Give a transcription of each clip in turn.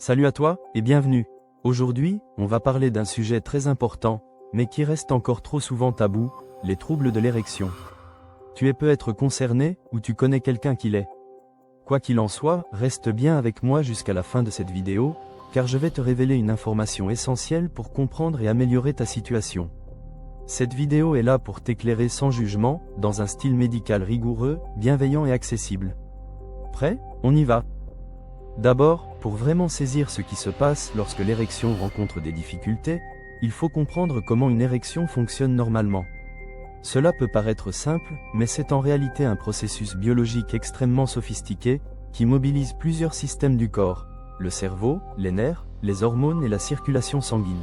Salut à toi, et bienvenue. Aujourd'hui, on va parler d'un sujet très important, mais qui reste encore trop souvent tabou, les troubles de l'érection. Tu es peut-être concerné, ou tu connais quelqu'un qui l'est. Quoi qu'il en soit, reste bien avec moi jusqu'à la fin de cette vidéo, car je vais te révéler une information essentielle pour comprendre et améliorer ta situation. Cette vidéo est là pour t'éclairer sans jugement, dans un style médical rigoureux, bienveillant et accessible. Prêt? On y va. D'abord, pour vraiment saisir ce qui se passe lorsque l'érection rencontre des difficultés, il faut comprendre comment une érection fonctionne normalement. Cela peut paraître simple, mais c'est en réalité un processus biologique extrêmement sophistiqué, qui mobilise plusieurs systèmes du corps, le cerveau, les nerfs, les hormones et la circulation sanguine.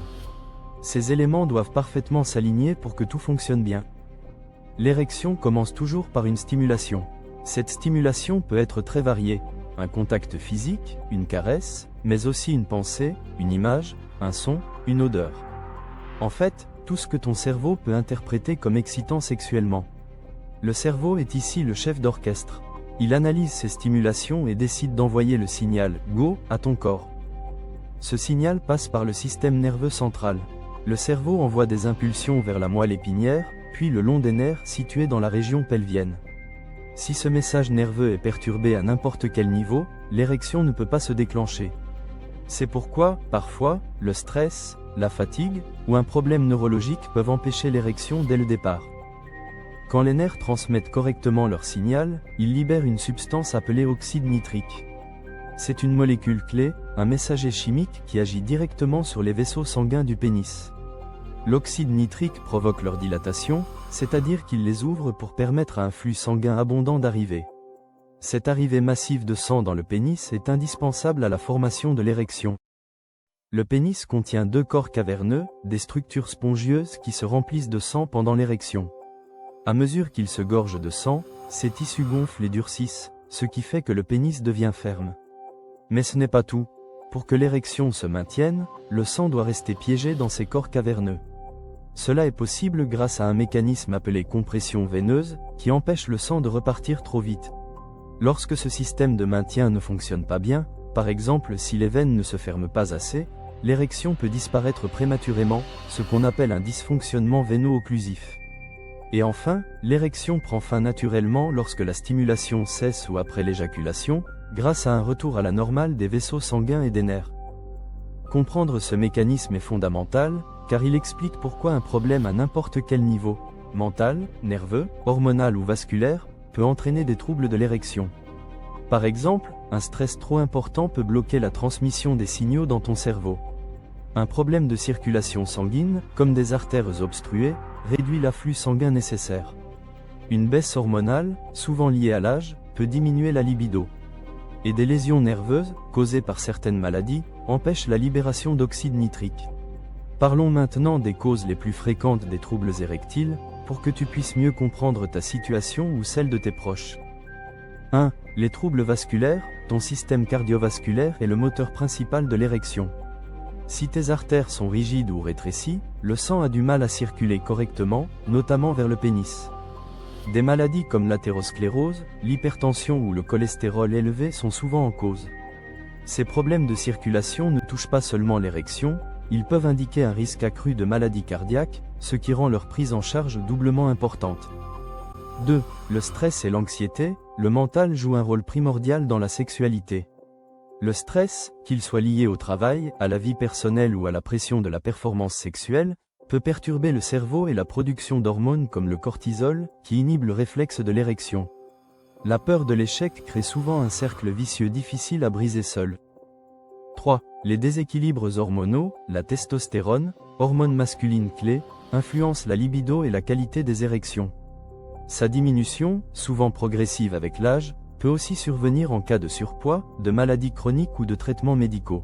Ces éléments doivent parfaitement s'aligner pour que tout fonctionne bien. L'érection commence toujours par une stimulation. Cette stimulation peut être très variée. Un contact physique, une caresse, mais aussi une pensée, une image, un son, une odeur. En fait, tout ce que ton cerveau peut interpréter comme excitant sexuellement. Le cerveau est ici le chef d'orchestre. Il analyse ces stimulations et décide d'envoyer le signal « Go » à ton corps. Ce signal passe par le système nerveux central. Le cerveau envoie des impulsions vers la moelle épinière, puis le long des nerfs situés dans la région pelvienne. Si ce message nerveux est perturbé à n'importe quel niveau, l'érection ne peut pas se déclencher. C'est pourquoi, parfois, le stress, la fatigue, ou un problème neurologique peuvent empêcher l'érection dès le départ. Quand les nerfs transmettent correctement leur signal, ils libèrent une substance appelée oxyde nitrique. C'est une molécule clé, un messager chimique qui agit directement sur les vaisseaux sanguins du pénis. L'oxyde nitrique provoque leur dilatation, c'est-à-dire qu'il les ouvre pour permettre à un flux sanguin abondant d'arriver. Cette arrivée massive de sang dans le pénis est indispensable à la formation de l'érection. Le pénis contient deux corps caverneux, des structures spongieuses qui se remplissent de sang pendant l'érection. À mesure qu'il se gorge de sang, ces tissus gonflent et durcissent, ce qui fait que le pénis devient ferme. Mais ce n'est pas tout. Pour que l'érection se maintienne, le sang doit rester piégé dans ces corps caverneux. Cela est possible grâce à un mécanisme appelé compression veineuse, qui empêche le sang de repartir trop vite. Lorsque ce système de maintien ne fonctionne pas bien, par exemple si les veines ne se ferment pas assez, l'érection peut disparaître prématurément, ce qu'on appelle un dysfonctionnement veino-occlusif. Et enfin, l'érection prend fin naturellement lorsque la stimulation cesse ou après l'éjaculation, grâce à un retour à la normale des vaisseaux sanguins et des nerfs. Comprendre ce mécanisme est fondamental, car il explique pourquoi un problème à n'importe quel niveau, mental, nerveux, hormonal ou vasculaire, peut entraîner des troubles de l'érection. Par exemple, un stress trop important peut bloquer la transmission des signaux dans ton cerveau. Un problème de circulation sanguine, comme des artères obstruées, réduit l'afflux sanguin nécessaire. Une baisse hormonale, souvent liée à l'âge, peut diminuer la libido. Et des lésions nerveuses, causées par certaines maladies, empêchent la libération d'oxyde nitrique. Parlons maintenant des causes les plus fréquentes des troubles érectiles, pour que tu puisses mieux comprendre ta situation ou celle de tes proches. 1. Les troubles vasculaires. Ton système cardiovasculaire est le moteur principal de l'érection. Si tes artères sont rigides ou rétrécies, le sang a du mal à circuler correctement, notamment vers le pénis. Des maladies comme l'athérosclérose, l'hypertension ou le cholestérol élevé sont souvent en cause. Ces problèmes de circulation ne touchent pas seulement l'érection, ils peuvent indiquer un risque accru de maladies cardiaques, ce qui rend leur prise en charge doublement importante. 2. Le stress et l'anxiété. Le mental joue un rôle primordial dans la sexualité. Le stress, qu'il soit lié au travail, à la vie personnelle ou à la pression de la performance sexuelle, peut perturber le cerveau et la production d'hormones comme le cortisol, qui inhibe le réflexe de l'érection. La peur de l'échec crée souvent un cercle vicieux difficile à briser seul. 3. Les déséquilibres hormonaux. La testostérone, hormone masculine clé, influence la libido et la qualité des érections. Sa diminution, souvent progressive avec l'âge, peut aussi survenir en cas de surpoids, de maladies chroniques ou de traitements médicaux.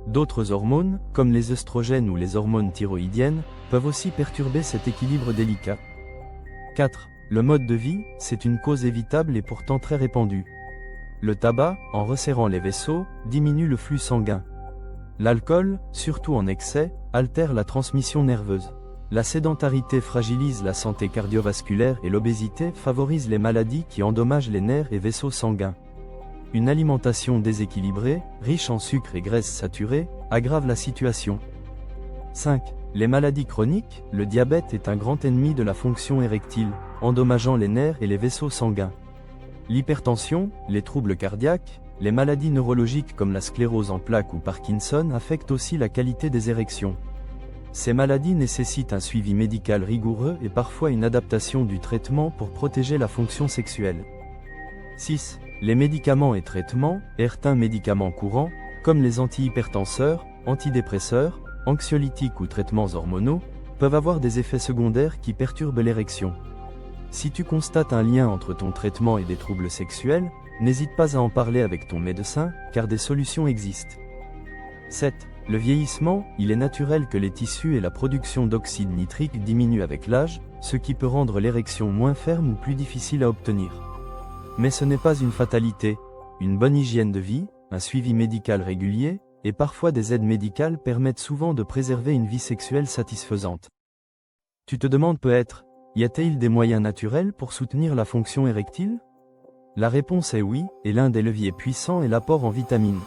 D'autres hormones, comme les œstrogènes ou les hormones thyroïdiennes, peuvent aussi perturber cet équilibre délicat. 4. Le mode de vie, c'est une cause évitable et pourtant très répandue. Le tabac, en resserrant les vaisseaux, diminue le flux sanguin. L'alcool, surtout en excès, altère la transmission nerveuse. La sédentarité fragilise la santé cardiovasculaire et l'obésité favorise les maladies qui endommagent les nerfs et vaisseaux sanguins. Une alimentation déséquilibrée, riche en sucre et graisses saturées, aggrave la situation. 5. Les maladies chroniques, le diabète est un grand ennemi de la fonction érectile, endommageant les nerfs et les vaisseaux sanguins. L'hypertension, les troubles cardiaques, les maladies neurologiques comme la sclérose en plaques ou Parkinson affectent aussi la qualité des érections. Ces maladies nécessitent un suivi médical rigoureux et parfois une adaptation du traitement pour protéger la fonction sexuelle. 6. Les médicaments et traitements, certains médicaments courants, comme les antihypertenseurs, antidépresseurs, anxiolytiques ou traitements hormonaux, peuvent avoir des effets secondaires qui perturbent l'érection. Si tu constates un lien entre ton traitement et des troubles sexuels, n'hésite pas à en parler avec ton médecin, car des solutions existent. 7. Le vieillissement, il est naturel que les tissus et la production d'oxyde nitrique diminuent avec l'âge, ce qui peut rendre l'érection moins ferme ou plus difficile à obtenir. Mais ce n'est pas une fatalité. Une bonne hygiène de vie, un suivi médical régulier, et parfois des aides médicales permettent souvent de préserver une vie sexuelle satisfaisante. Tu te demandes peut-être, y a-t-il des moyens naturels pour soutenir la fonction érectile? La réponse est oui, et l'un des leviers puissants est l'apport en vitamines.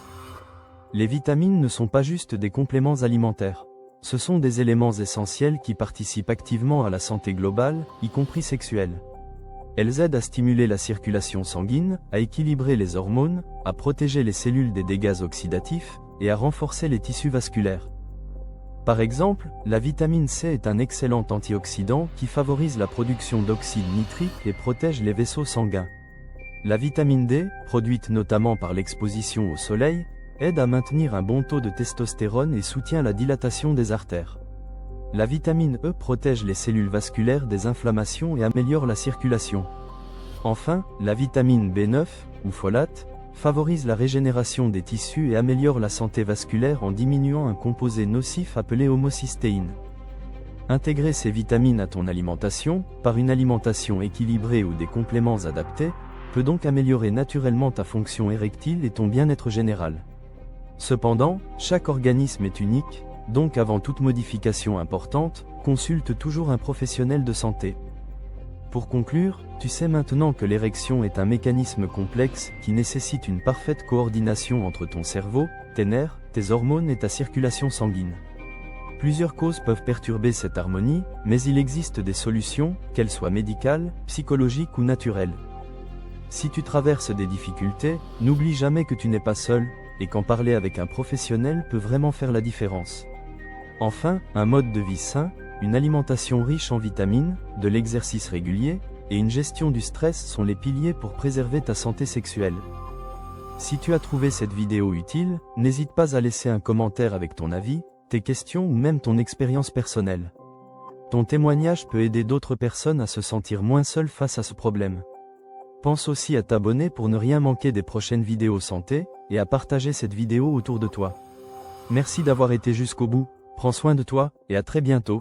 Les vitamines ne sont pas juste des compléments alimentaires. Ce sont des éléments essentiels qui participent activement à la santé globale, y compris sexuelle. Elles aident à stimuler la circulation sanguine, à équilibrer les hormones, à protéger les cellules des dégâts oxydatifs, et à renforcer les tissus vasculaires. Par exemple, la vitamine C est un excellent antioxydant qui favorise la production d'oxyde nitrique et protège les vaisseaux sanguins. La vitamine D, produite notamment par l'exposition au soleil, aide à maintenir un bon taux de testostérone et soutient la dilatation des artères. La vitamine E protège les cellules vasculaires des inflammations et améliore la circulation. Enfin, la vitamine B9, ou folate, favorise la régénération des tissus et améliore la santé vasculaire en diminuant un composé nocif appelé homocystéine. Intégrer ces vitamines à ton alimentation, par une alimentation équilibrée ou des compléments adaptés, peut donc améliorer naturellement ta fonction érectile et ton bien-être général. Cependant, chaque organisme est unique, donc avant toute modification importante, consulte toujours un professionnel de santé. Pour conclure, tu sais maintenant que l'érection est un mécanisme complexe qui nécessite une parfaite coordination entre ton cerveau, tes nerfs, tes hormones et ta circulation sanguine. Plusieurs causes peuvent perturber cette harmonie, mais il existe des solutions, qu'elles soient médicales, psychologiques ou naturelles. Si tu traverses des difficultés, n'oublie jamais que tu n'es pas seul, et qu'en parler avec un professionnel peut vraiment faire la différence. Enfin, un mode de vie sain, une alimentation riche en vitamines, de l'exercice régulier, et une gestion du stress sont les piliers pour préserver ta santé sexuelle. Si tu as trouvé cette vidéo utile, n'hésite pas à laisser un commentaire avec ton avis, tes questions ou même ton expérience personnelle. Ton témoignage peut aider d'autres personnes à se sentir moins seules face à ce problème. Pense aussi à t'abonner pour ne rien manquer des prochaines vidéos santé, et à partager cette vidéo autour de toi. Merci d'avoir été jusqu'au bout, prends soin de toi, et à très bientôt.